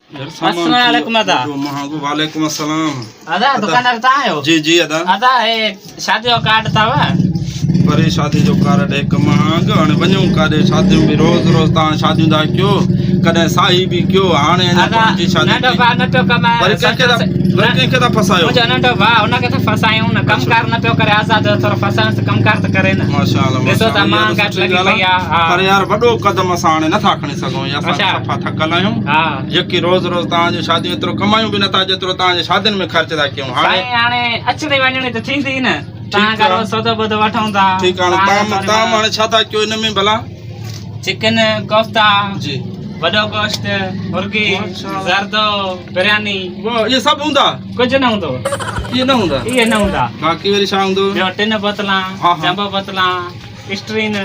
अस्सलाम वालेकुम दादा। वालेकुम अस्सलाम। दादा दुकानदार तव्हां आहियो? जी जी अदा दादा हे शादी जो कार्ड अथव? परे शादी जो कार्ड है कमांग हाणे वञूं काॾे शादियूं बि रोज़ रोज़ तव्हां शादियूं था कयो कॾहिं साई बि कयो हाणे दादा जी शादी नंढो भाउ न पियो कमाए वरी कंहिंखे था फसायो मुंहिंजो नंढो भाउ हुनखे त फसायूं न कमकार न पियो करे आज़ाद थोरो फसायूं त कमकार त करे न। माशाअल्लाह ॾिसो त महांगाई लॻी पई आहे। पर यार वॾो कदम असां हाणे नथा खणी सघूं असां अच्छा। सफ़ा थकल आहियूं हा जेकी रोज़ रोज़ तव्हांजूं शादियूं एतिरो कमायूं बि नथा जेतिरो तव्हांजे शादियुनि में ख़र्च था कयूं हाणे साईं हाणे अचणी वञणी त थींदी न तव्हां ठीकु आहे। खां सौदो ॿुधो वठूं था। ठीकु आहे तव्हां हाणे छा था कयो हिन में भला चिकन कोफ्ता जी वॾो गोश्त मुर्गी माशाअल्लाह। ज़रदो बिरयानी वाह इहे सभु हूंदा कुझु न हूंदो इहे न हूंदा इहे न हूंदा। बाक़ी वरी छा हूंदो ॿियो टिन बोतलां हा, हा। जंबो बोतलां स्ट्रीन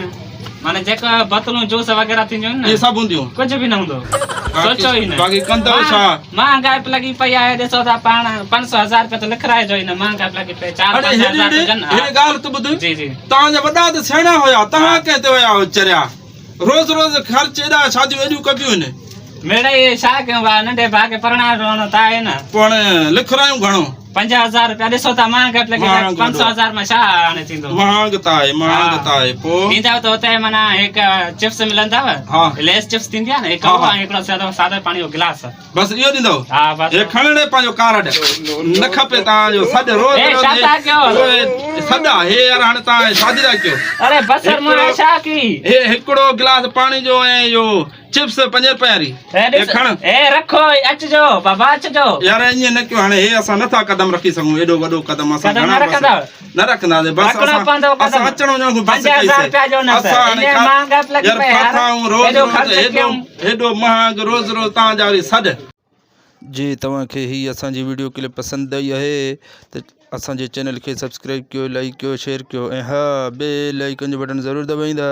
माने जेका बोतलूं जूस वग़ैरह थींदियूं आहिनि इहे न सभु हूंदियूं कुझु बि न हूंदो सोचो ई न। बाक़ी कंदव छा महांगाई लॻी पई आहे ॾिसो था पाण 500,000 रुपया त लिखाइजो ई न महांगाई लॻी पई 4-5 हज़ार हेॾी ॻाल्हि त ॿुध जी जी तव्हांजा वॾा त सियाणा हुया तव्हां कंहिं ते हुया चरिया रोज़ रोज़ ख़र्च एॾा शादियूं एॾियूं कबियूं आहिनि मिड़ई छा कयूं भाउ नंढे भाउ खे परणाइणो रहणो त आहे न। पोइ हाणे लिखरायूं घणो 50,000 रुपया ॾिसो था महांगाई लॻी महांगो 500,000 में छा हाणे थींदो। महांगता आहे पोइ ईंदव त हुते माना हिकु चिप्स मिलंदव हा लेस चिप्स थींदी आहे न हिकु हा, हा। हिकिड़ो सादो पाणी जो गिलास बसि इहो ॾींदव हा बस हे खणणे पंहिंजो कार्ड न खपे तव्हांजो सॾु रोज़ ए, छा था कयो? सॾा हे यार हाणे तव्हां शादी था कयो अरे बसर मुंहिंजो छा की हे हिकिड़ो गिलास पाणी जो ऐं इहो चिप्स 5 रुपए वारी हे खण ए रखो अचजो बाबा अचजो यार ईअं न कयो हाणे हे असां नथा कदम रखी सघूं एॾो वॾो कदम असां कदम घणा न रखंदव? न रखंदासीं बसि रखिणो पवंदो कदम। असां अचणो वञणो बसि 50,000 रुपया जो न असां हाणे हीअं महांगाई लॻी यार पई यार। खाऊं रोज़ हेॾो रोज़ ख़र्च कयूं। हेॾो महांग रोज़ रोज़ तव्हांजा वरी सॾ जी तव्हांखे हीअ असांजी वीडियो क्लिप पसंदि आई आहे त असांजे चैनल खे सब्सक्राइब कयो लाइक कयो शेयर कयो ऐं हा बेल आइकन जो बटन ज़रूरु दॿाईंदा।